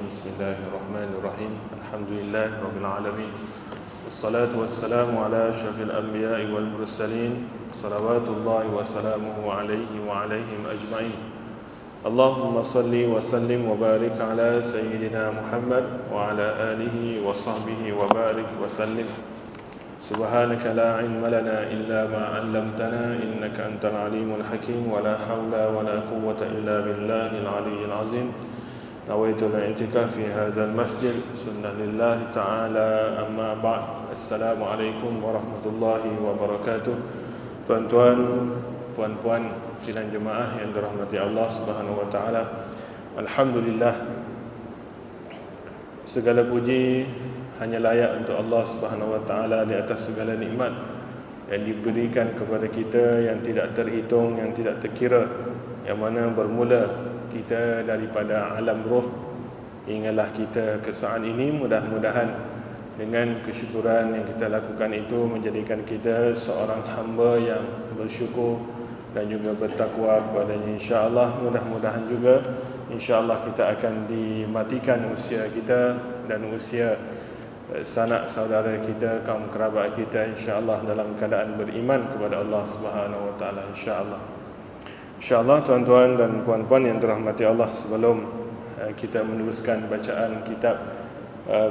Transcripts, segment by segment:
Bismillahirrahmanirrahim. Alhamdulillahirabbil alamin. Wassalatu wassalamu ala asyrafil anbiya'i wal mursalin. Salawatullahi wa salamuhu alaihi wa alaihim ajma'in. Allahumma salli wa sallim wa barik ala sayyidina Muhammad wa ala alihi wa sahbihi wa barik wa sallim. Subhanaka la ilma lana illa ma 'allamtana innaka antal alimul hakim wa la hawla wa la quwwata illa billahil aliyyil azim. Nawaitu al-i'tikaf fi hadzal masjid sunnah lillahi ta'ala, amma ba'd. Assalamualaikum warahmatullahi wabarakatuh. Tuan-tuan, puan-puan sidang jemaah yang dirahmati Allah Subhanahu wa taala. Alhamdulillah, segala puji hanya layak untuk Allah Subhanahu wa taala di atas segala nikmat yang diberikan kepada kita yang tidak terhitung, yang tidak terkira, yang mana bermula kita daripada alam roh hinggalah kita ke saat ini. Mudah-mudahan dengan kesyukuran yang kita lakukan itu menjadikan kita seorang hamba yang bersyukur dan juga bertakwa kepadanya, insya-Allah. Mudah-mudahan juga insya-Allah kita akan dimatikan usia kita dan usia sanak saudara kita, kaum kerabat kita, insya-Allah dalam keadaan beriman kepada Allah Subhanahu wa taala, insya-Allah. InsyaAllah tuan-tuan dan puan-puan yang dirahmati Allah, sebelum kita meneruskan bacaan kitab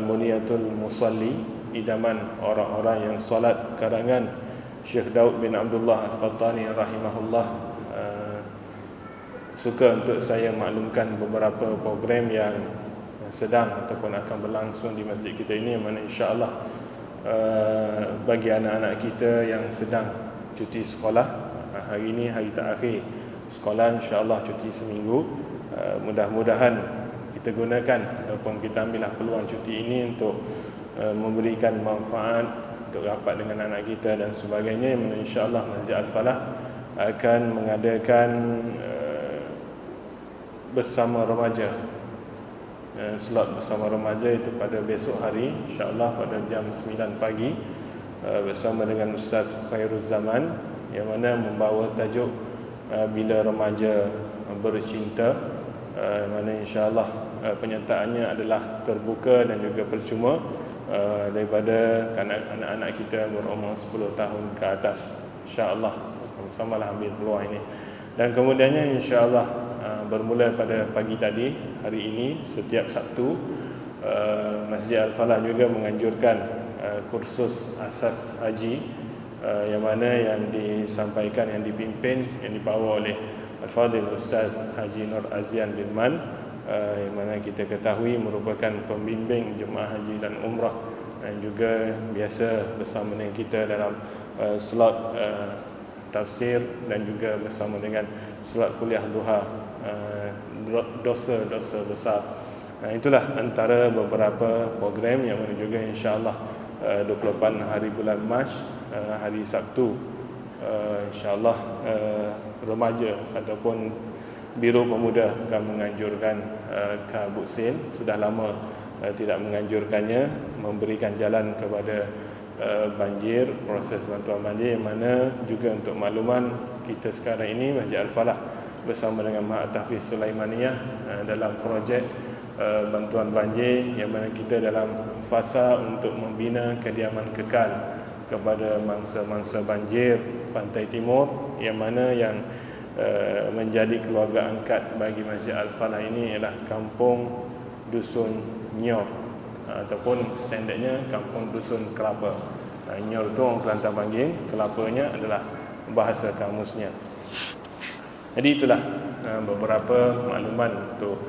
Muniyatul Musalli, idaman orang-orang yang salat, karangan Syekh Daud bin Abdullah Al-Fattani rahimahullah, suka untuk saya maklumkan beberapa program yang sedang ataupun akan berlangsung di masjid kita ini, yang mana insya-Allah bagi anak-anak kita yang sedang cuti sekolah, hari ini hari terakhir sekolah, insya-Allah cuti seminggu. Mudah-mudahan kita gunakan ataupun kita ambillah peluang cuti ini untuk memberikan manfaat, untuk rapat dengan anak kita dan sebagainya. Insya-Allah Masjid Al-Falah akan mengadakan bersama remaja, slot bersama remaja itu pada besok hari, insya-Allah pada jam 9 pagi, bersama dengan Ustaz Khairul Zaman, yang mana membawa tajuk Bila Remaja Bercinta, mana insya-Allah penyertaannya adalah terbuka dan juga percuma daripada anak-anak kita berumur 10 tahun ke atas. Insya-Allah sama-samalah ambil peluang ini. Dan kemudiannya insya-Allah bermula pada pagi tadi, hari ini, setiap Sabtu, Masjid Al-Falah juga menganjurkan kursus asas haji, yang mana yang disampaikan, yang dipimpin, yang dibawa oleh Al-Fadhil Ustaz Haji Nur Azian bin Man, yang mana kita ketahui merupakan pembimbing jemaah haji dan umrah, dan juga biasa bersama dengan kita dalam slot tafsir dan juga bersama dengan slot kuliah duha, dosa-dosa besar. Itulah antara beberapa program yang mana juga insya-Allah 28 hari bulan Mac, hari Sabtu, insya-Allah remaja ataupun Biro Pemuda akan menganjurkan Kabuksin. Sudah lama tidak menganjurkannya, memberikan jalan kepada banjir, proses bantuan banjir, yang mana juga untuk makluman kita sekarang ini Masjid Al-Falah bersama dengan Mahat Tahfiz Sulaimaniyah dalam projek bantuan banjir, yang mana kita dalam fasa untuk membina kediaman kekal kepada mangsa-mangsa banjir Pantai Timur, yang mana yang menjadi keluarga angkat bagi Masjid Al-Falah ini ialah Kampung Dusun Nyor, ataupun standardnya Kampung Dusun Kelapa. Nyor itu orang Kelantan panggil, kelapanya adalah bahasa kamusnya. Jadi itulah beberapa makluman untuk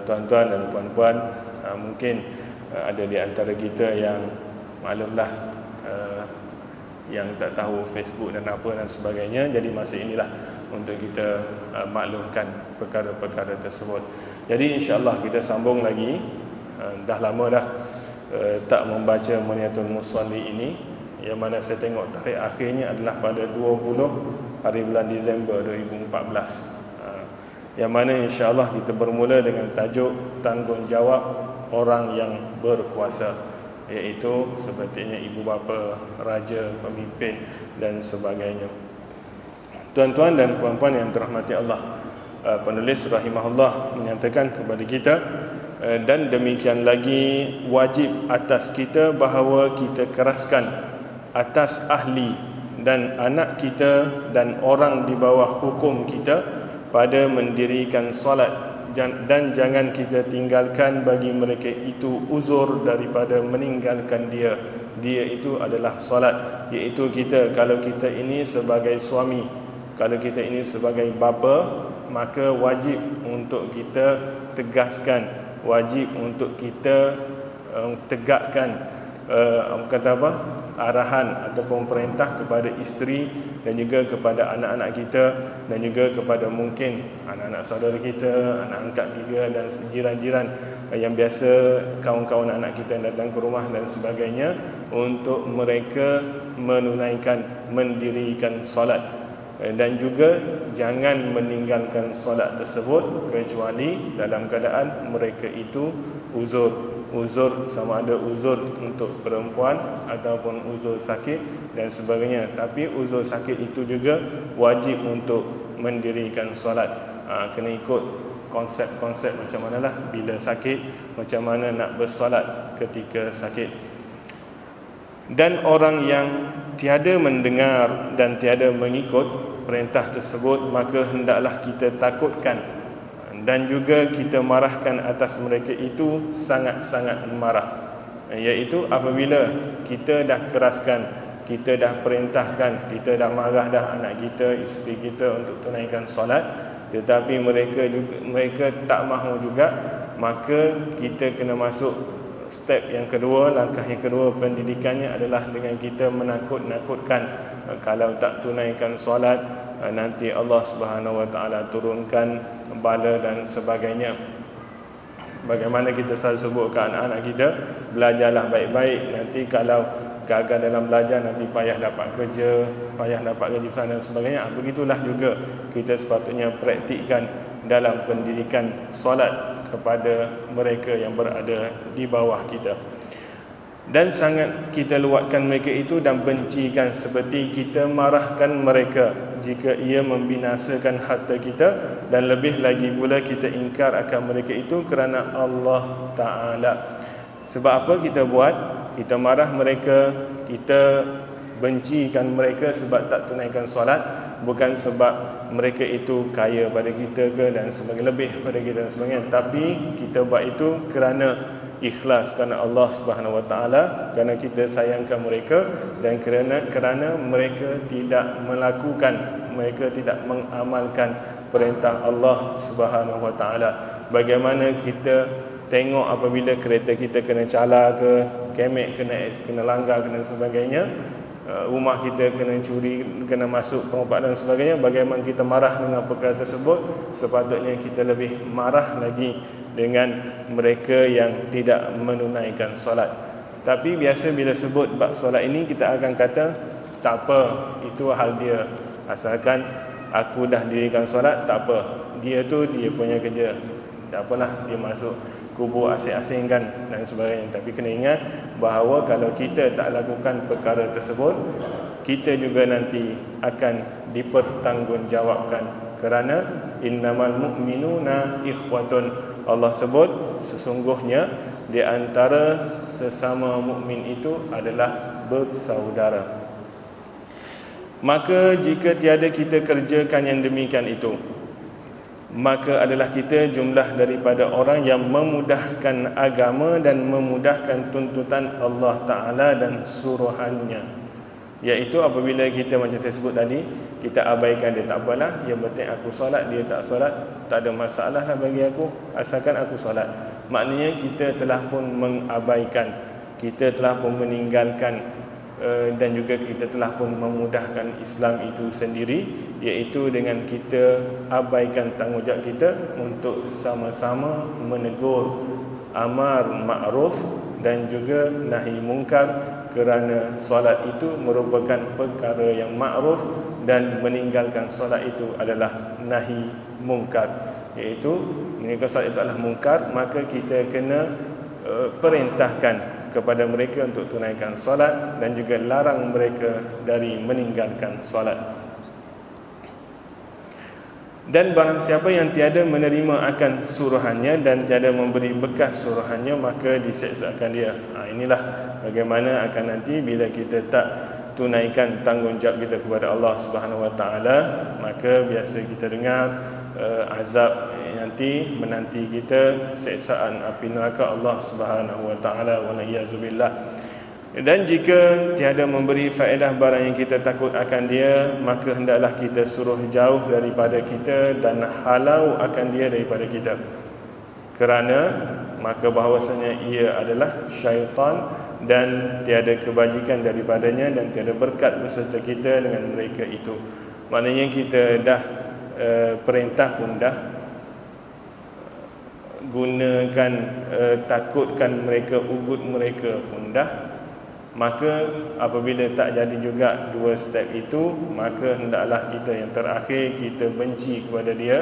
tuan-tuan dan puan-puan. Mungkin ada di antara kita yang maklumlah, yang tak tahu Facebook dan apa dan sebagainya. Jadi masa inilah untuk kita maklumkan perkara-perkara tersebut. Jadi insya-Allah kita sambung lagi. Dah lama dah tak membaca Muniyatul Musalli ini, yang mana saya tengok tarikh akhirnya adalah pada 20 hari bulan Disember 2014. Yang mana insya-Allah kita bermula dengan tajuk tanggungjawab orang yang berkuasa, iaitu sepertinya ibu bapa, raja, pemimpin dan sebagainya. Tuan-tuan dan puan-puan yang dirahmati Allah, penulis rahimahullah menyatakan kepada kita Dan demikian lagi wajib atas kita bahawa kita keraskan atas ahli dan anak kita dan orang di bawah hukum kita pada mendirikan solat, dan jangan kita tinggalkan bagi mereka itu uzur daripada meninggalkan dia itu adalah solat. Iaitu kita, kalau kita ini sebagai suami, kalau kita ini sebagai bapa, maka wajib untuk kita tegaskan, wajib untuk kita tegakkan arahan ataupun perintah kepada isteri dan juga kepada anak-anak kita, dan juga kepada mungkin anak-anak saudara kita, anak angkat kita dan jiran-jiran yang biasa, kawan-kawan anak kita yang datang ke rumah dan sebagainya, untuk mereka mendirikan solat. Dan juga jangan meninggalkan solat tersebut kecuali dalam keadaan mereka itu uzur, sama ada uzur untuk perempuan ataupun uzur sakit dan sebagainya. Tapi uzur sakit itu juga wajib untuk mendirikan solat. Kena ikut konsep-konsep macam manalah bila sakit, macam mana nak bersolat ketika sakit. Dan orang yang tiada mendengar dan tiada mengikut perintah tersebut, maka hendaklah kita takutkan dan juga kita marahkan atas mereka itu sangat-sangat marah. Iaitu apabila kita dah keraskan, kita dah perintahkan, kita dah marah dah anak kita, isteri kita untuk tunaikan solat, tetapi mereka tak mahu juga, maka kita kena masuk step yang kedua, langkah yang kedua pendidikannya adalah dengan kita menakut-nakutkan. Kalau tak tunaikan solat, nanti Allah Subhanahu Wa Taala turunkan bala dan sebagainya. Bagaimana kita selalu sebut ke anak-anak kita, belajarlah baik-baik, nanti kalau gagal dalam belajar nanti payah dapat kerja, payah dapat gaji besar dan sebagainya. Begitulah juga kita sepatutnya praktikkan dalam pendidikan solat kepada mereka yang berada di bawah kita. Dan sangat kita luatkan mereka itu dan bencikan, seperti kita marahkan mereka jika ia membinasakan harta kita, dan lebih lagi pula kita ingkar akan mereka itu kerana Allah Ta'ala. Sebab apa kita buat? Kita marah mereka, kita bencikan mereka sebab tak tunaikan solat, bukan sebab mereka itu kaya pada kita ke dan sebagainya, lebih pada kita dan sebagainya, tapi kita buat itu kerana ikhlas, kerana Allah Subhanahu Wa Taala, kerana kita sayangkan mereka, dan kerana mereka tidak melakukan, mereka tidak mengamalkan perintah Allah Subhanahu Wa Taala. Bagaimana kita tengok apabila kereta kita kena cala ke, kemek kena langgar kena sebagainya, rumah kita kena curi, kena masuk perompak dan sebagainya, bagaimana kita marah dengan perkara tersebut, sepatutnya kita lebih marah lagi dengan mereka yang tidak menunaikan solat. Tapi biasa bila sebut bab solat ini, kita akan kata tak apa, itu hal dia, asalkan aku dah dirikan solat, tak apa, dia tu dia punya kerja, tak apalah, dia masuk kubur asing-asingkan dan sebagainya. Tapi kena ingat bahawa kalau kita tak lakukan perkara tersebut, kita juga nanti akan dipertanggungjawabkan, kerana innamal mu'minuna ikhwatun. Allah sebut sesungguhnya di antara sesama mukmin itu adalah bersaudara. Maka jika tiada kita kerjakan yang demikian itu, maka adalah kita jumlah daripada orang yang memudahkan agama dan memudahkan tuntutan Allah Ta'ala dan suruhannya. Iaitu apabila kita, macam saya sebut tadi, kita abaikan dia, tak apalah, yang penting aku solat, dia tak solat, tak ada masalah lah bagi aku, asalkan aku solat. Maknanya kita telah pun mengabaikan, kita telah pun meninggalkan, dan juga kita telah pun memudahkan Islam itu sendiri, iaitu dengan kita abaikan tanggungjawab kita untuk sama-sama menegur, amar ma'ruf dan juga nahi mungkar, kerana solat itu merupakan perkara yang ma'ruf dan meninggalkan solat itu adalah nahi mungkar. Iaitu meninggalkan solat itu adalah mungkar, maka kita kena perintahkan kepada mereka untuk tunaikan solat dan juga larang mereka dari meninggalkan solat. Dan barang siapa yang tiada menerima akan suruhannya dan tiada memberi bekas suruhannya, maka diseksakan dia. Inilah bagaimana akan nanti bila kita tak tunaikan tanggungjawab kita kepada Allah Subhanahu Wa Taala, maka biasa kita dengar azab nanti menanti kita, seksaan api neraka Allah Subhanahu Wa Taala, wa na'udzubillah. Dan jika tiada memberi faedah barang yang kita takut akan dia, maka hendaklah kita suruh jauh daripada kita dan halau akan dia daripada kita, kerana maka bahawasanya ia adalah syaitan dan tiada kebajikan daripadanya dan tiada berkat beserta kita dengan mereka itu. Maknanya kita dah perintah pun dah, gunakan takutkan mereka, ugut mereka pun dah. Maka apabila tak jadi juga dua step itu, maka hendaklah kita yang terakhir, kita benci kepada dia,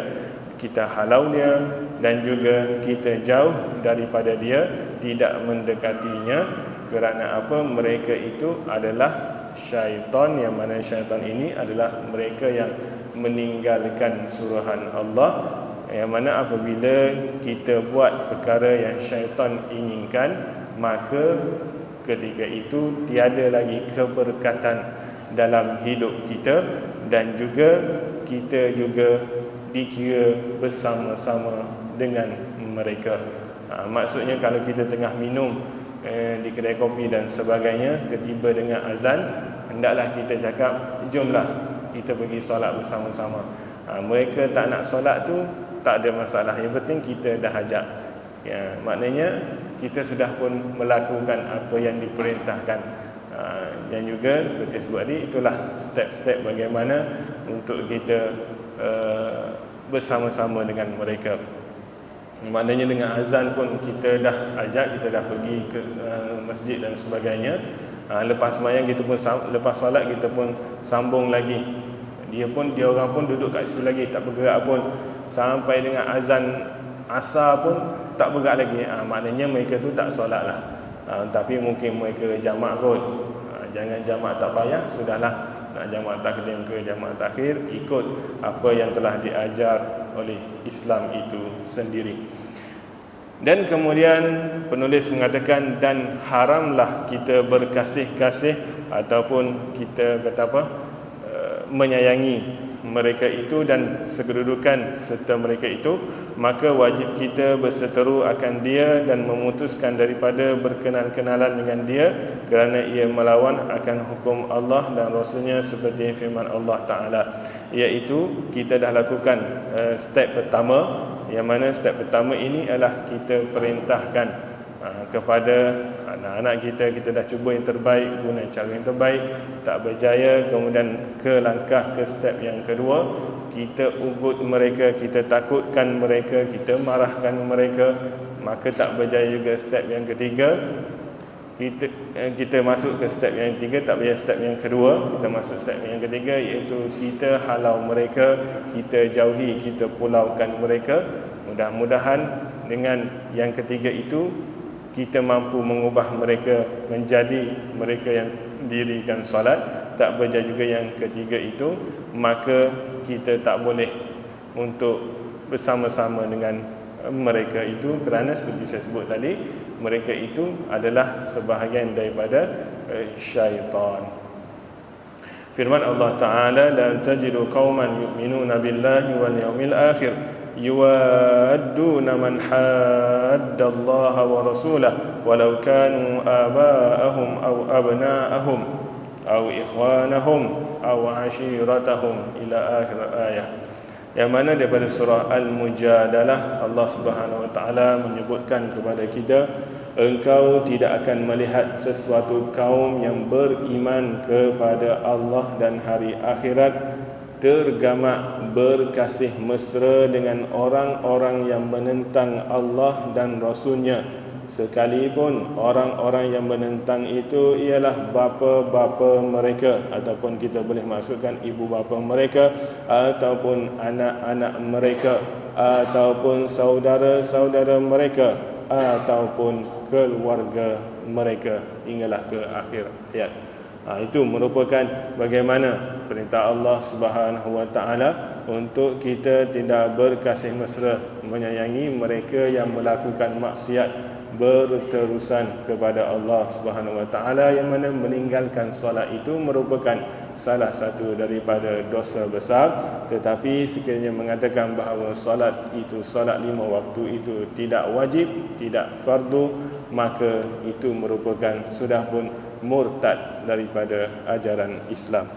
kita halau dia, dan juga kita jauh daripada dia, tidak mendekatinya. Kerana apa? Mereka itu adalah syaitan, yang mana syaitan ini adalah mereka yang meninggalkan suruhan Allah, yang mana apabila kita buat perkara yang syaitan inginkan, maka ketika itu tiada lagi keberkatan dalam hidup kita, dan juga kita juga dikira bersama-sama dengan mereka. Maksudnya kalau kita tengah minum di kedai kopi dan sebagainya, ketiba dengan azan, hendaklah kita cakap, jomlah kita pergi solat bersama-sama. Mereka tak nak solat tu tak ada masalah, yang penting kita dah ajak. Ya, maknanya kita sudah pun melakukan apa yang diperintahkan. Dan juga seperti sebut tadi, itulah step-step bagaimana untuk kita bersama-sama dengan mereka. Maknanya dengan azan pun kita dah ajak, kita dah pergi ke masjid dan sebagainya. Lepas sembahyang kita pun, lepas solat kita pun sambung lagi. Dia orang pun duduk kat situ lagi, tak bergerak pun sampai dengan azan asar pun tak bergerak lagi. Maknanya mereka tu tak solat lah. Tapi mungkin mereka jamak kot. Jangan jamak tak payah, sudahlah. Nak jamak takdim ke jamak takhir, ikut apa yang telah diajar oleh Islam itu sendiri. Dan kemudian penulis mengatakan, dan haramlah kita berkasih-kasih ataupun kita kata apa, menyayangi mereka itu dan sekedudukan serta mereka itu, maka wajib kita berseteru akan dia dan memutuskan daripada berkenal-kenalan dengan dia, kerana ia melawan akan hukum Allah dan Rasulnya, seperti firman Allah Ta'ala. Iaitu kita dah lakukan step pertama, yang mana step pertama ini adalah kita perintahkan kepada anak-anak kita dah cuba yang terbaik, guna cara yang terbaik, tak berjaya, kemudian ke langkah ke step yang kedua, kita ugut mereka, kita takutkan mereka, kita marahkan mereka, maka tak berjaya juga step yang ketiga, kita masuk ke step yang ketiga, tak berjaya step yang kedua, kita masuk step yang ketiga, iaitu kita halau mereka, kita jauhi, kita pulaukan mereka. Mudah-mudahan dengan yang ketiga itu kita mampu mengubah mereka menjadi mereka yang dirikan solat. Tak berjaya juga yang ketiga itu, maka kita tak boleh untuk bersama-sama dengan mereka itu, kerana seperti saya sebut tadi, mereka itu adalah sebahagian daripada syaitan. Firman Allah Ta'ala, la tajidu qauman yu'minuna billahi wal yawmil akhir yuwadduna man hadda Allah wa rasulahu walau kanu aba'ahum aw abna'ahum aw ikhwanahum aw ashiratahum, ila akhir ayat. Yang mana daripada surah Al-Mujadalah, Allah Subhanahu wa Ta'ala menyebutkan kepada kita, engkau tidak akan melihat sesuatu kaum yang beriman kepada Allah dan hari akhirat tergamak berkasih mesra dengan orang-orang yang menentang Allah dan Rasulnya, sekalipun orang-orang yang menentang itu ialah bapa-bapa mereka, ataupun kita boleh masukkan ibu bapa mereka, ataupun anak-anak mereka, ataupun saudara-saudara mereka, ataupun keluarga mereka, hinggalah ke akhir ayat. Itu merupakan bagaimana perintah Allah Subhanahu wa Ta'ala untuk kita tidak berkasih mesra menyayangi mereka yang melakukan maksiat berterusan kepada Allah Subhanahu Wa Taala, yang mana meninggalkan solat itu merupakan salah satu daripada dosa besar. Tetapi sekiranya mengatakan bahawa solat itu, solat 5 waktu itu tidak wajib, tidak fardu, maka itu merupakan sudah pun murtad daripada ajaran Islam.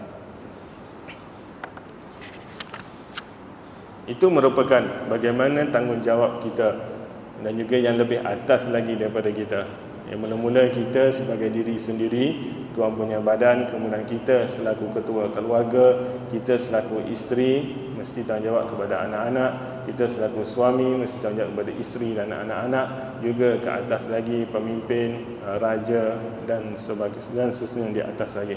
Itu merupakan bagaimana tanggungjawab kita dan juga yang lebih atas lagi daripada kita. Yang mula-mula kita sebagai diri sendiri, tuan punya badan, kemudian kita selaku ketua keluarga, kita selaku isteri mesti tanggungjawab kepada anak-anak, kita selaku suami mesti tanggungjawab kepada isteri dan anak-anak, juga ke atas lagi pemimpin, raja dan sebagainya, dan seterusnya di atas lagi.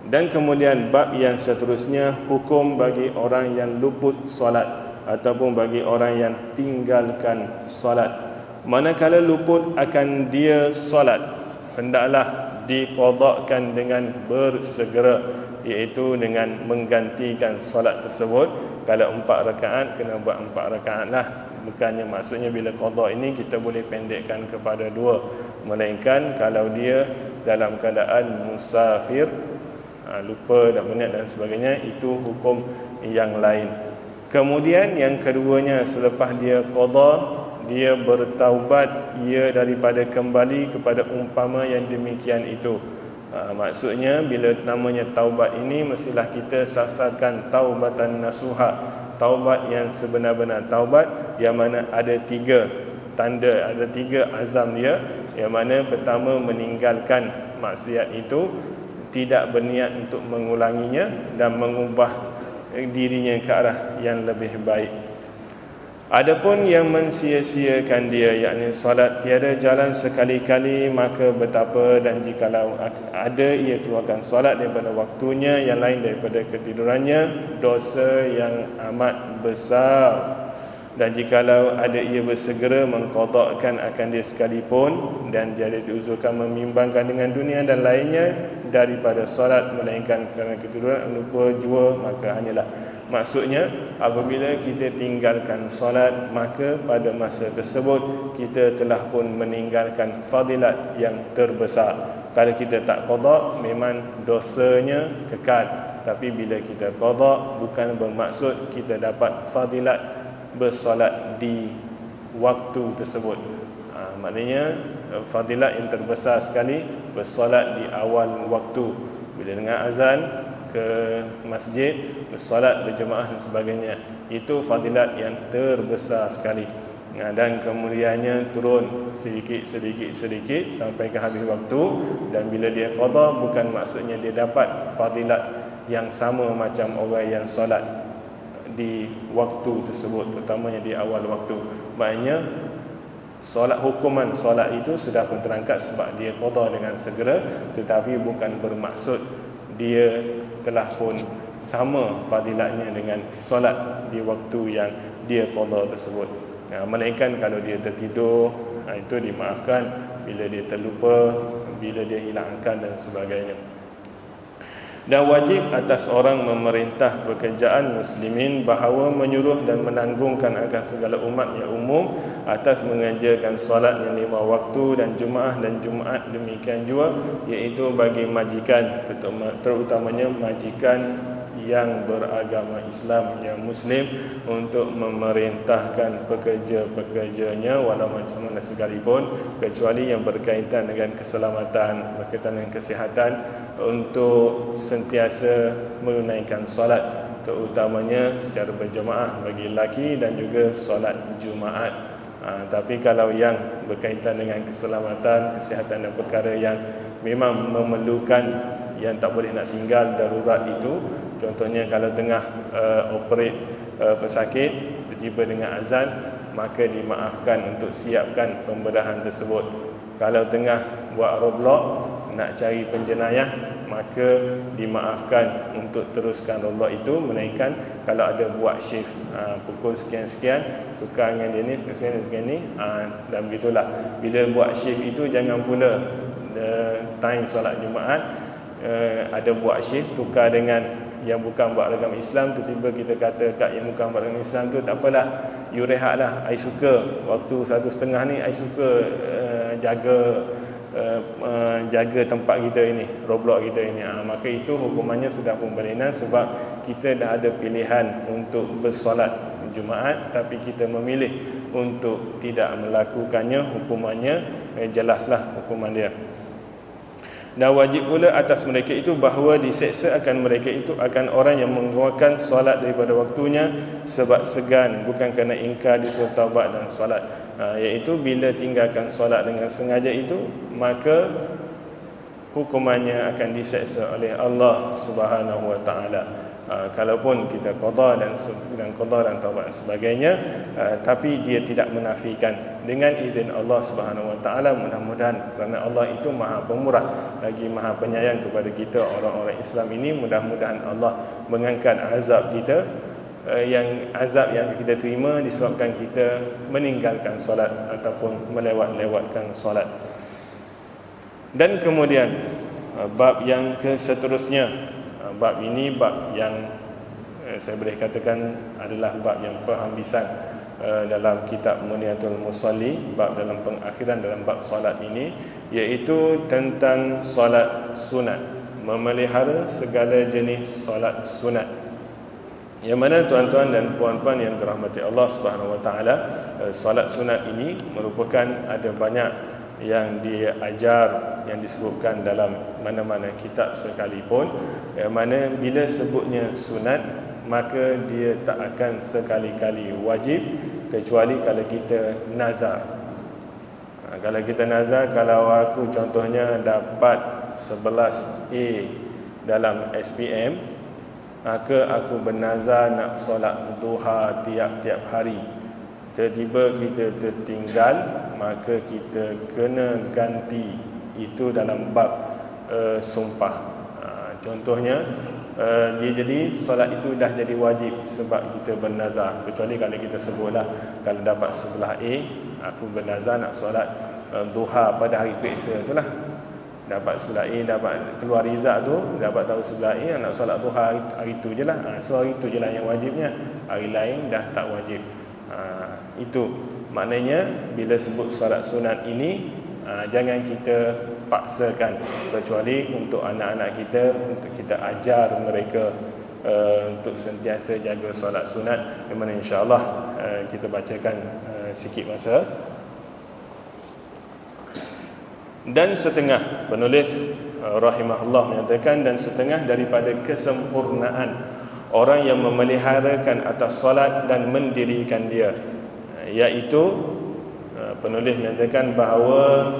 Dan kemudian bab yang seterusnya, hukum bagi orang yang luput solat ataupun bagi orang yang tinggalkan solat. Manakala luput akan dia solat, hendaklah diqadakkan dengan bersegera, iaitu dengan menggantikan solat tersebut. Kalau 4 rakaat, kena buat 4 rakaat lah. Bukannya maksudnya bila qada ini kita boleh pendekkan kepada 2, melainkan kalau dia dalam keadaan musafir, lupa dan minat dan sebagainya, itu hukum yang lain. Kemudian yang keduanya, selepas dia qada, dia bertaubat, ia daripada kembali kepada umpama yang demikian itu. Maksudnya bila namanya taubat ini, mestilah kita sasarkan taubatan nasuha, taubat yang sebenar-benar taubat, yang mana ada 3 tanda, ada 3 azam dia. Yang mana pertama, meninggalkan maksiat itu, tidak berniat untuk mengulanginya dan mengubah dirinya ke arah yang lebih baik. Adapun yang mensia-siakan dia, yakni solat tiada jalan sekali-kali, maka betapa, dan jikalau ada ia keluarkan solat daripada waktunya, yang lain daripada ketidurannya, dosa yang amat besar. Dan jikalau ada ia bersegera mengqadakkan akan dia sekalipun, dan dia diuzurkan membimbangkan dengan dunia dan lainnya daripada solat, melainkan kerana ketiduran, lupa, jua, maka hanyalah. Maksudnya apabila kita tinggalkan solat, maka pada masa tersebut kita telah pun meninggalkan fadilat yang terbesar. Kalau kita tak qada, memang dosanya kekal. Tapi bila kita qada, bukan bermaksud kita dapat fadilat bersolat di waktu tersebut. Maknanya fadilat yang terbesar sekali bersolat di awal waktu. Bila dengar azan, ke masjid, bersolat berjemaah dan sebagainya, itu fadilat yang terbesar sekali. Dan kemudiannya turun sedikit sampai ke habis waktu. Dan bila dia qada, bukan maksudnya dia dapat fadilat yang sama macam orang yang solat di waktu tersebut, terutamanya di awal waktu. Maknanya solat, hukuman solat itu sudah pun terangkat sebab dia qada dengan segera, tetapi bukan bermaksud dia telah pun sama fadilatnya dengan solat di waktu yang dia qada tersebut. Melainkan kalau dia tertidur, itu dimaafkan. Bila dia terlupa, bila dia hilang akal dan sebagainya. Dan wajib atas orang memerintah pekerjaan muslimin bahawa menyuruh dan menanggungkan akan segala umat yang umum atas mengerjakan solat yang 5 waktu dan Jumaat dan Jumaat demikian juga, iaitu bagi majikan, terutamanya majikan yang beragama Islam, yang Muslim, untuk memerintahkan pekerja-pekerjanya walau macam mana sekalipun, kecuali yang berkaitan dengan keselamatan, berkaitan dengan kesihatan, untuk sentiasa menunaikan solat, terutamanya secara berjemaah bagi lelaki dan juga solat Jumaat. Tapi kalau yang berkaitan dengan keselamatan, kesihatan dan perkara yang memang memerlukan, yang tak boleh nak tinggal, darurat itu, contohnya kalau tengah operate pesakit, tiba dengan azan, maka dimaafkan untuk siapkan pembedahan tersebut. Kalau tengah buat roblok, nak cari penjenayah, maka dimaafkan untuk teruskan roblok itu, melainkan kalau ada buat shift, pukul sekian-sekian tukar dengan dia ni, dengan ni, dan begitulah. Bila buat shift itu jangan pula time solat Jumaat ada buat shift tukar dengan yang bukan beragama Islam, tiba-tiba kita kata kat yang bukan beragama Islam tu, tak apalah, you rehatlah, I suka waktu 1.5 ni, I suka jaga tempat kita ini, Roblox kita ini, maka itu hukumannya sudah pemberinan, sebab kita dah ada pilihan untuk bersolat Jumaat tapi kita memilih untuk tidak melakukannya, hukumannya jelaslah hukuman dia. Dan wajib pula atas mereka itu bahawa diseksa akan mereka itu akan orang yang mengeluarkan solat daripada waktunya sebab segan, bukan kerana ingkar disuruh taubat dan solat. Iaitu bila tinggalkan solat dengan sengaja itu, maka hukumannya akan diseksa oleh Allah Subhanahu wa taala. Kalaupun kita qada dan taubat dan sebagainya, tapi dia tidak menafikan dengan izin Allah Subhanahu wa taala, mudah-mudahan, kerana Allah itu Maha Pemurah lagi Maha Penyayang kepada kita orang-orang Islam ini, mudah-mudahan Allah mengangkat azab kita, azab yang kita terima disebabkan kita meninggalkan solat ataupun melewat-lewatkan solat. Dan kemudian bab yang seterusnya, bab ini bab yang saya boleh katakan adalah bab yang penghabisan dalam kitab Muniyatul Musalli, bab dalam pengakhiran dalam bab solat ini, iaitu tentang solat sunat, memelihara segala jenis solat sunat, yang mana tuan-tuan dan puan-puan yang dirahmati Allah Subhanahu wa taala, solat sunat ini merupakan ada banyak yang diajar, yang disebutkan dalam mana-mana kitab sekalipun, yang mana bila sebutnya sunat, maka dia tak akan sekali-kali wajib, kecuali kalau kita nazar. Kalau kita nazar, kalau aku contohnya dapat 11A dalam SPM, maka aku bernazar nak solat duha tiap-tiap hari, tiba-tiba kita tertinggal, maka kita kena ganti. Itu dalam bab sumpah. Contohnya dia jadi solat itu dah jadi wajib sebab kita bernazar, kecuali kalau kita sebutlah, kalau dapat sebelah A, aku bernazar nak solat duha pada hari periksa itulah, dapat sebelah A, dapat keluar rizak tu, dapat tahu sebelah A, nak solat duha hari tu je lah. So hari tu je lah yang wajibnya, hari lain dah tak wajib. Itu maknanya bila sebut solat sunat ini, jangan kita paksakan, kecuali untuk anak-anak kita, untuk kita ajar mereka untuk sentiasa jaga solat sunat, yang mana insya-Allah kita bacakan sikit masa. Dan setengah, penulis rahimahullah menyatakan, dan setengah daripada kesempurnaan orang yang memeliharakan atas solat dan mendirikan dia, iaitu penulis menyatakan bahawa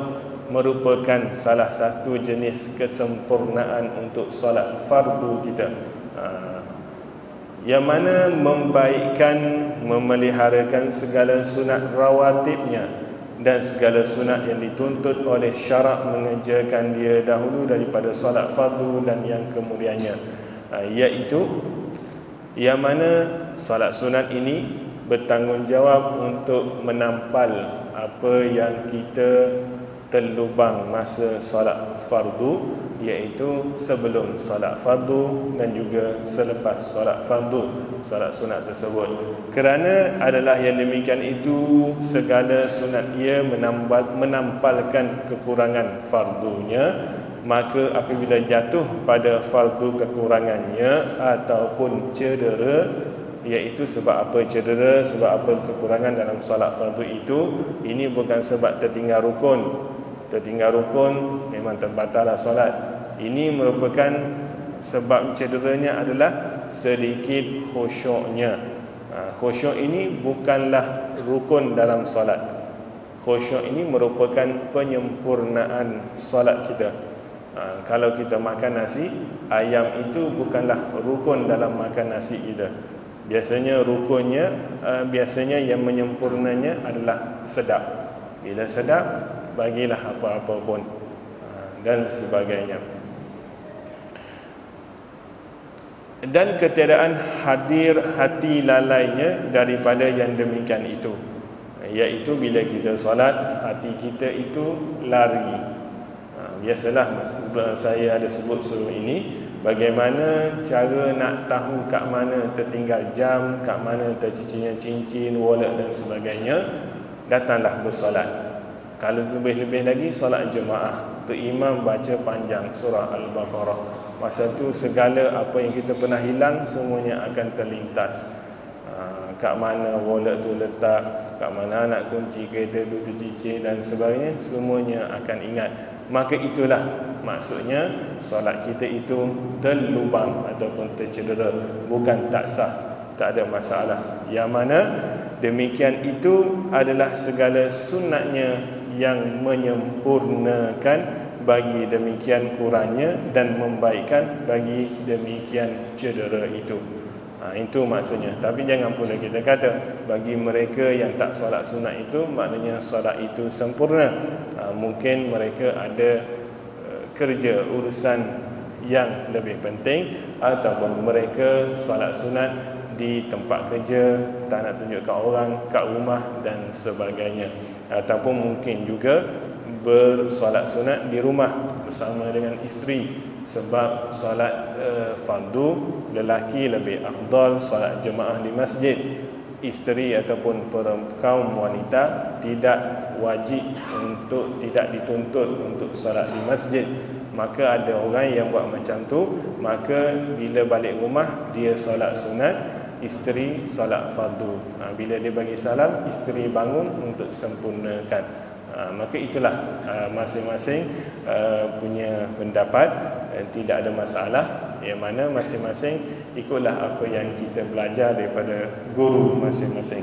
merupakan salah satu jenis kesempurnaan untuk solat fardu kita, yang mana membaikkan, memeliharakan segala sunat rawatibnya dan segala sunat yang dituntut oleh syarak mengerjakan dia dahulu daripada solat fardu dan yang kemudiannya, iaitu yang mana solat sunat ini bertanggungjawab untuk menampal apa yang kita terlubang masa solat fardu, iaitu sebelum solat fardu dan juga selepas solat fardu, solat sunat tersebut. Kerana adalah yang demikian itu, segala sunat ia menampalkan kekurangan fardunya, maka apabila jatuh pada fardu kekurangannya ataupun cedera, iaitu sebab apa cedera, sebab apa kekurangan dalam solat fardu itu, ini bukan sebab tertinggal rukun. Tertinggal rukun memang terbatallah solat. Ini merupakan sebab cederanya adalah sedikit khusyuknya. Khusyuk ini bukanlah rukun dalam solat. Khusyuk ini merupakan penyempurnaan solat kita. Kalau kita makan nasi, ayam itu bukanlah rukun dalam makan nasi kita. Biasanya rukunnya, biasanya yang menyempurnanya adalah sedap. Bila sedap, bagilah apa-apa pun, dan sebagainya. Dan ketiadaan hadir hati lalainya daripada yang demikian itu, iaitu bila kita solat, hati kita itu lari. Biasalah saya ada sebut sebelum ini, Bagaimana cara nak tahu kat mana tertinggal jam, kat mana tercicinya cincin, wallet dan sebagainya? Datanglah bersolat. Kalau lebih-lebih lagi solat jemaah, tu imam baca panjang surah Al-Baqarah. Masa tu segala apa yang kita pernah hilang semuanya akan terlintas. Kat mana wallet tu letak, kat mana anak kunci kereta tu tercicir dan sebagainya, semuanya akan ingat. Maka itulah maksudnya solat kita itu terlubang ataupun tercedera, bukan tak sah, tak ada masalah. Yang mana demikian itu adalah segala sunatnya yang menyempurnakan bagi demikian kurangnya dan membaikkan bagi demikian cedera itu. Itu maksudnya. Tapi jangan pula kita kata bagi mereka yang tak solat sunat itu maknanya solat itu sempurna. Mungkin mereka ada kerja urusan yang lebih penting, ataupun mereka solat sunat di tempat kerja, tak nak tunjukkan orang, kat rumah dan sebagainya. Ataupun mungkin juga bersolat sunat di rumah bersama dengan isteri. Sebab solat fardu lelaki lebih afdal solat jemaah di masjid. Isteri ataupun kaum wanita tidak wajib untuk, tidak dituntut untuk solat di masjid. Maka ada orang yang buat macam tu, maka bila balik rumah dia solat sunat, isteri solat fardu. Bila dia bagi salam, isteri bangun untuk sempurnakan. Maka itulah masing-masing punya pendapat, tidak ada masalah. Yang mana masing-masing ikutlah apa yang kita belajar daripada guru masing-masing.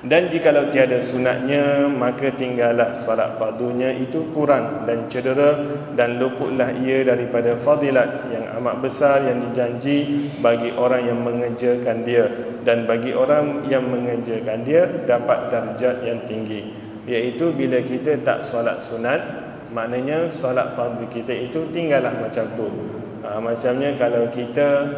Dan jikalau tiada sunatnya, maka tinggallah solat fardunya itu kurang dan cedera, dan luputlah ia daripada fadilat yang amat besar yang dijanji bagi orang yang mengerjakan dia. Dan bagi orang yang mengerjakan dia dapat darjat yang tinggi, iaitu bila kita tak solat sunat, maknanya solat fardu kita itu tinggallah macam tu. Macamnya kalau kita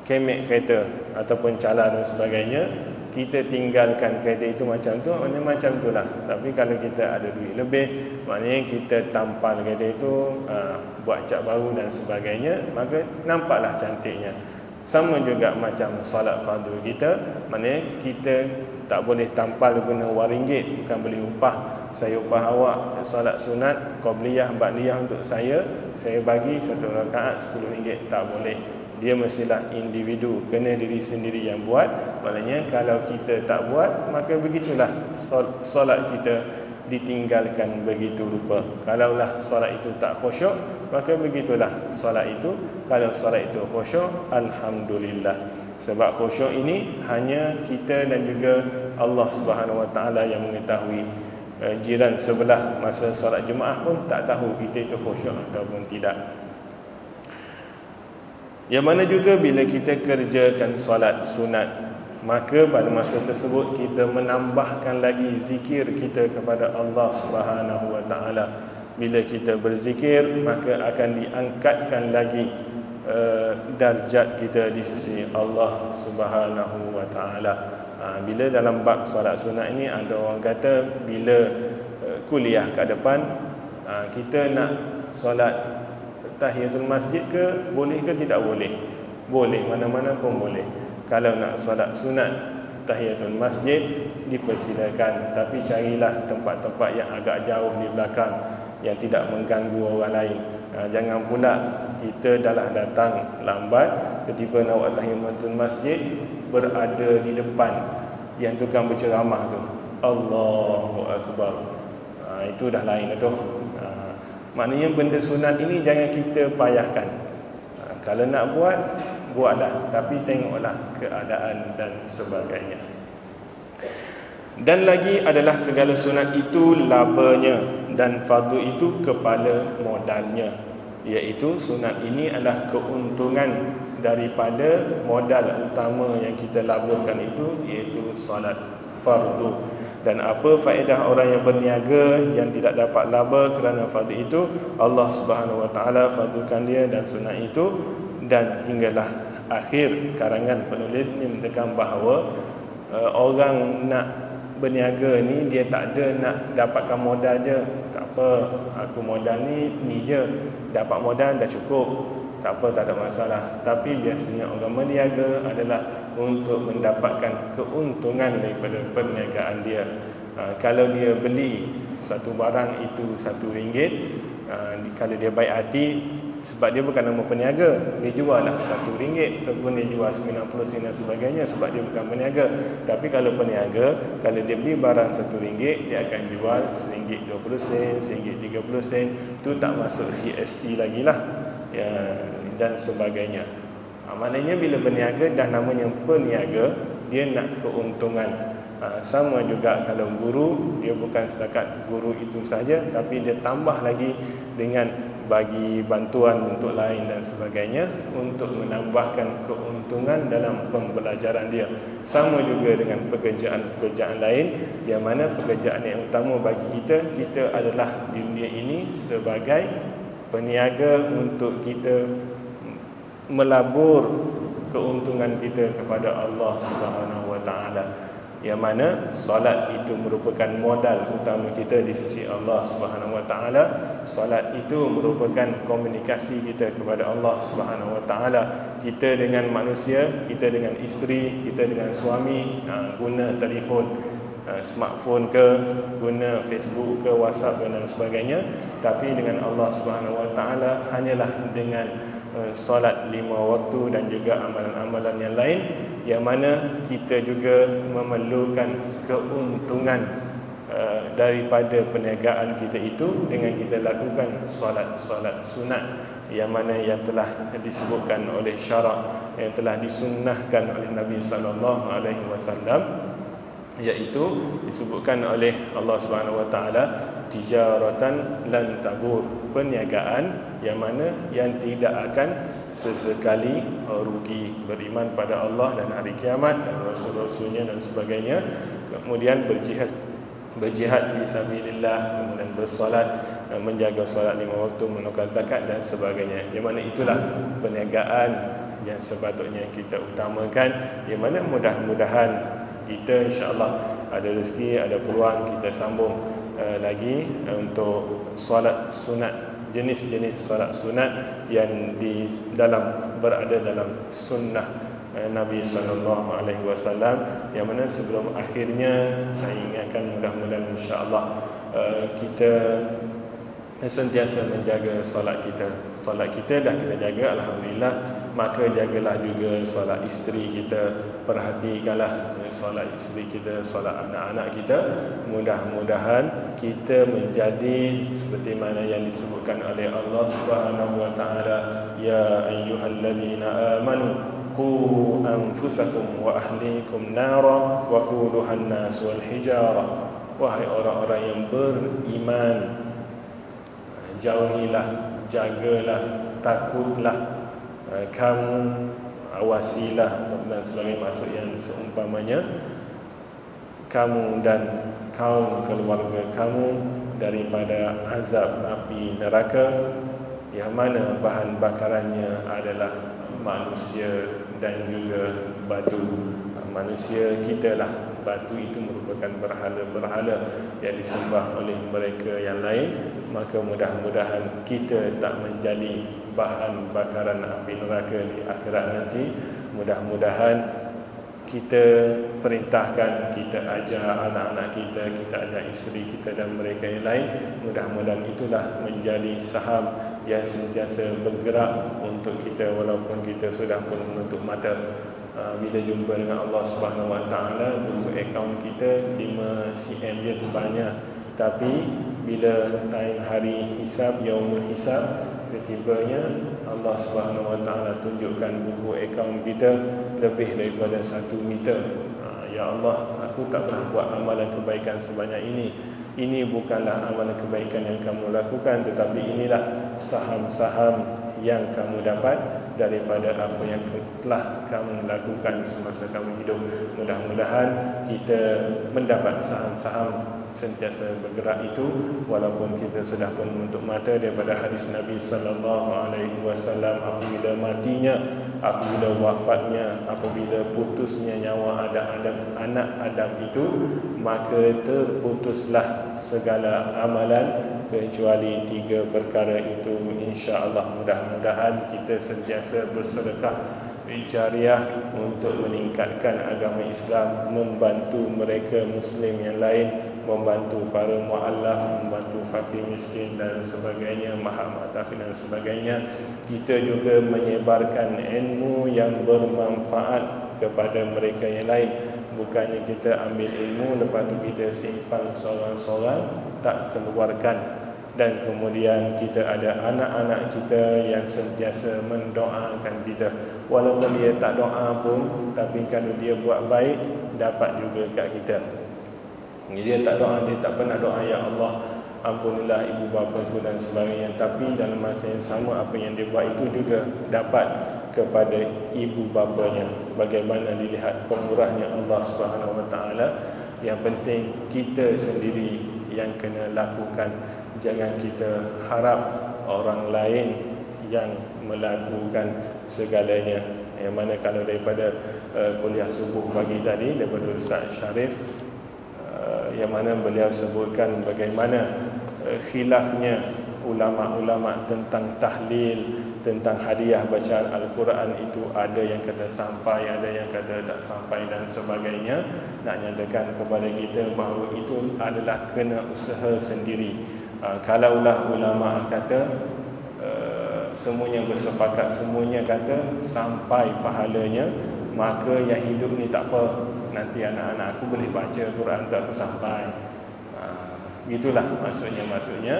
kemek kereta ataupun cala dan sebagainya, kita tinggalkan kereta itu macam tu, maknanya macam tu lah. Tapi kalau kita ada duit lebih, maknanya kita tampal kereta itu, buat cat baru dan sebagainya, maka nampaklah cantiknya. Sama juga macam solat fardu kita, maknanya kita tak boleh tampal guna wang ringgit, bukan beli upah. Saya upah awak solat sunat, qabliyah, ba'diyah untuk saya bagi satu rakaat RM10, tak boleh. Dia mestilah individu, kena diri sendiri yang buat. Maknanya kalau kita tak buat, maka begitulah solat kita ditinggalkan begitu rupa. Kalaulah solat itu tak khusyuk, maka begitulah solat itu. Kalau solat itu khusyuk, alhamdulillah. Sebab khusyuk ini hanya kita dan juga Allah Subhanahu Wa Taala yang mengetahui. Jiran sebelah masa solat jemaah pun tak tahu kita itu khusyuk ataupun tidak. Yang mana juga bila kita kerjakan solat sunat, maka pada masa tersebut kita menambahkan lagi zikir kita kepada Allah Subhanahu Wa Taala. Bila kita berzikir, maka akan diangkatkan lagi darjat kita di sisi Allah Subhanahu Wa Taala. Bila dalam bab solat sunat ini ada orang kata bila kuliah kat depan, kita nak solat tahiyatul masjid ke, boleh ke tidak boleh? Boleh, mana-mana pun boleh. Kalau nak solat sunat tahiyatul masjid, dipersilakan, tapi carilah tempat-tempat yang agak jauh di belakang, yang tidak mengganggu orang lain. Jangan pula kita dah datang lambat, ketika nak buat tahiyatul masjid berada di depan yang tukang berceramah tu, Allahu Akbar. Itu dah lain tu. Maknanya benda sunat ini jangan kita payahkan. Kalau nak buat, buatlah, tapi tengoklah keadaan dan sebagainya. Dan lagi adalah segala sunat itu labanya, dan fardu itu kepala modalnya. Iaitu sunat ini adalah keuntungan daripada modal utama yang kita laburkan itu, iaitu solat fardu. Dan apa faedah orang yang berniaga yang tidak dapat laba kerana fardu itu? Allah Subhanahu Wa Taala fardukan dia dan sunat itu. Dan hinggalah akhir karangan penulis ini menunjukkan bahawa orang nak berniaga ni dia tak ada nak dapatkan modal je, tak apa, aku modal ni je, dapat modal dah cukup, tak apa, tak ada masalah. Tapi biasanya orang berniaga adalah untuk mendapatkan keuntungan daripada perniagaan dia. Kalau dia beli satu barang itu RM1, kalau dia baik hati, sebab dia bukan nama peniaga, dia jual lah RM1 ataupun dia jual 90 sen dan sebagainya, sebab dia bukan peniaga. Tapi kalau peniaga, kalau dia beli barang RM1, dia akan jual RM1.20, RM1.30. Itu tak masuk GST lagi lah, ya, dan sebagainya. Maknanya bila berniaga dah namanya peniaga, dia nak keuntungan. Sama juga kalau guru, dia bukan setakat guru itu saja, tapi dia tambah lagi dengan bagi bantuan untuk lain dan sebagainya, untuk menambahkan keuntungan dalam pembelajaran dia. Sama juga dengan pekerjaan-pekerjaan lain, yang mana pekerjaan yang utama bagi kita adalah di dunia ini sebagai peniaga untuk kita melabur keuntungan kita kepada Allah Subhanahu Wa Taala. Yang mana solat itu merupakan modal utama kita di sisi Allah Subhanahu Wa Taala. Solat itu merupakan komunikasi kita kepada Allah Subhanahu Wa Taala. Kita dengan manusia, kita dengan isteri, kita dengan suami, guna telefon, smartphone ke, guna Facebook ke, WhatsApp dan sebagainya. Tapi dengan Allah Subhanahu Wa Taala hanyalah dengan solat 5 waktu dan juga amalan-amalan yang lain, yang mana kita juga memerlukan keuntungan daripada perniagaan kita itu dengan kita lakukan solat-solat sunat, yang mana yang telah disebutkan oleh syarak, yang telah disunnahkan oleh Nabi sallallahu alaihi wasallam, iaitu disebutkan oleh Allah Subhanahu Wa Taala, tijaratan lan tabur, perniagaan yang mana yang tidak akan sesekali rugi. Beriman pada Allah dan hari kiamat dan rasul-rasulnya dan sebagainya, kemudian berjihad fi sabilillah, kemudian bersolat, menjaga solat 5 waktu, menunaikan zakat dan sebagainya. Yang mana itulah perniagaan yang sepatutnya kita utamakan, yang mana mudah-mudahan kita insya-Allah ada rezeki, ada peluang kita sambung lagi untuk solat sunat, jenis-jenis solat sunat yang berada dalam sunnah Nabi sallallahu alaihi wasallam, yang mana sebelum akhirnya saya ingatkan, mudah-mudahan insya-Allah kita sentiasa menjaga solat kita. Solat kita dah kita jaga, alhamdulillah, maka jagalah juga solat isteri kita, perhatikanlah solat isteri kita, solat anak-anak kita. Mudah-mudahan kita menjadi seperti mana yang disebutkan oleh Allah Subhanahu Wa Taala, ya ayyuhalladzina amanu qu anfusakum wa ahlikum nara wa quduhan nas wal hijarah. Wahai orang-orang yang beriman, jauhilah, jagalah, takutlah kamu, awasilah dan sebagainya, maksud yang seumpamanya, kamu dan kaum keluarga kamu daripada azab api neraka, yang mana bahan bakarannya adalah manusia dan juga batu. Manusia kita lah, batu itu merupakan berhala-berhala yang disembah oleh mereka yang lain. Maka mudah-mudahan kita tak menjadi bahan bakaran api neraka di akhirat nanti. Mudah-mudahan kita perintahkan, kita ajar anak-anak kita, kita ajar isteri kita dan mereka yang lain. Mudah-mudahan itulah menjadi saham yang sentiasa bergerak untuk kita, walaupun kita sudah pun menutup mata. Bila jumpa dengan Allah Subhanahu Wa Taala, buku akaun kita 5 cm dia tu banyak, tapi bila time hari hisab, yaumul hisab, ketibanya Allah Subhanahu Wa Taala tunjukkan buku akaun kita lebih daripada 1 meter. Ya Allah, aku tak pernah buat amalan kebaikan sebanyak ini. Ini bukanlah amalan kebaikan yang kamu lakukan, tetapi inilah saham-saham yang kamu dapat daripada apa yang telah kamu lakukan semasa kamu hidup. Mudah-mudahan kita mendapat saham-saham sentiasa bergerak itu, walaupun kita sudah pun menutup mata daripada hadis Nabi sallallahu alaihi wasallam, apabila matinya, apabila wafatnya, apabila putusnya nyawa anak Adam itu, maka terputuslah segala amalan kecuali 3 perkara itu. InsyaAllah, mudah-mudahan kita sentiasa bersedekah jariah untuk meningkatkan agama Islam, membantu mereka Muslim yang lain, membantu para mu'allaf, membantu fakir miskin dan sebagainya, mahatafin dan sebagainya. Kita juga menyebarkan ilmu yang bermanfaat kepada mereka yang lain. Bukannya kita ambil ilmu, lepas tu kita simpan seorang-seorang, tak keluarkan. Dan kemudian kita ada anak-anak kita yang sentiasa mendoakan kita. Walaupun dia tak doa pun, tapi kalau dia buat baik, dapat juga kat kita. Dia tak doa, dia tak pernah doa, ya Allah ampunilah ibu bapa tu dan sebagainya, tapi dalam masa yang sama apa yang dia buat itu juga dapat kepada ibu bapanya. Bagaimana dilihat pemurahnya Allah Subhanahu Wa Taala. Yang penting kita sendiri yang kena lakukan. Jangan kita harap orang lain yang melakukan segalanya. Yang mana kalau daripada kuliah subuh pagi tadi daripada Ustaz Syarif, yang mana beliau sebutkan bagaimana khilafnya ulama-ulama tentang tahlil, tentang hadiah bacaan Al-Quran itu, ada yang kata sampai, ada yang kata tak sampai dan sebagainya. Nak nyatakan kepada kita bahawa itu adalah kena usaha sendiri. Kalaulah ulama kata semuanya bersepakat, semuanya kata sampai pahalanya, maka yang hidup ni tak apa, nanti anak-anak aku boleh baca Quran tak aku sampai. Itulah maksudnya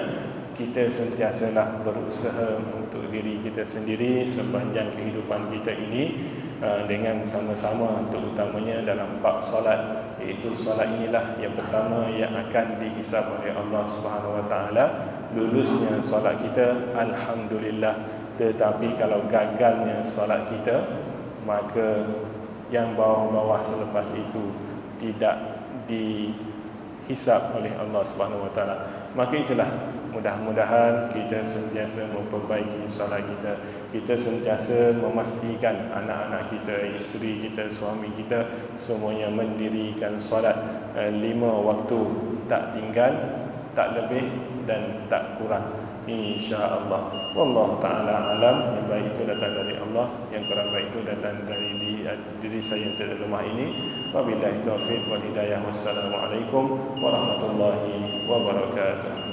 kita sentiasalah berusaha untuk diri kita sendiri sepanjang kehidupan kita ini, dengan sama-sama, untuk utamanya dalam bab solat. Iaitu solat inilah yang pertama yang akan dihisab oleh Allah Subhanahu Wa Taala. Lulusnya solat kita, alhamdulillah. Tetapi kalau gagalnya solat kita, maka yang bawah-bawah selepas itu tidak dihisab oleh Allah Subhanahu Wa Taala. Maka itulah, mudah-mudahan kita sentiasa memperbaiki solat kita. Kita sentiasa memastikan anak-anak kita, isteri kita, suami kita semuanya mendirikan solat 5 waktu, tak tinggal, tak lebih dan tak kurang, insya-Allah. Wallahu taala alam. Yang baik itu datang dari Allah, yang kurang baik itu datang dari diri saya yang sedang lemah ini. Wabillahi taufiq wal hidayah. Wassalamualaikum warahmatullahi wabarakatuh.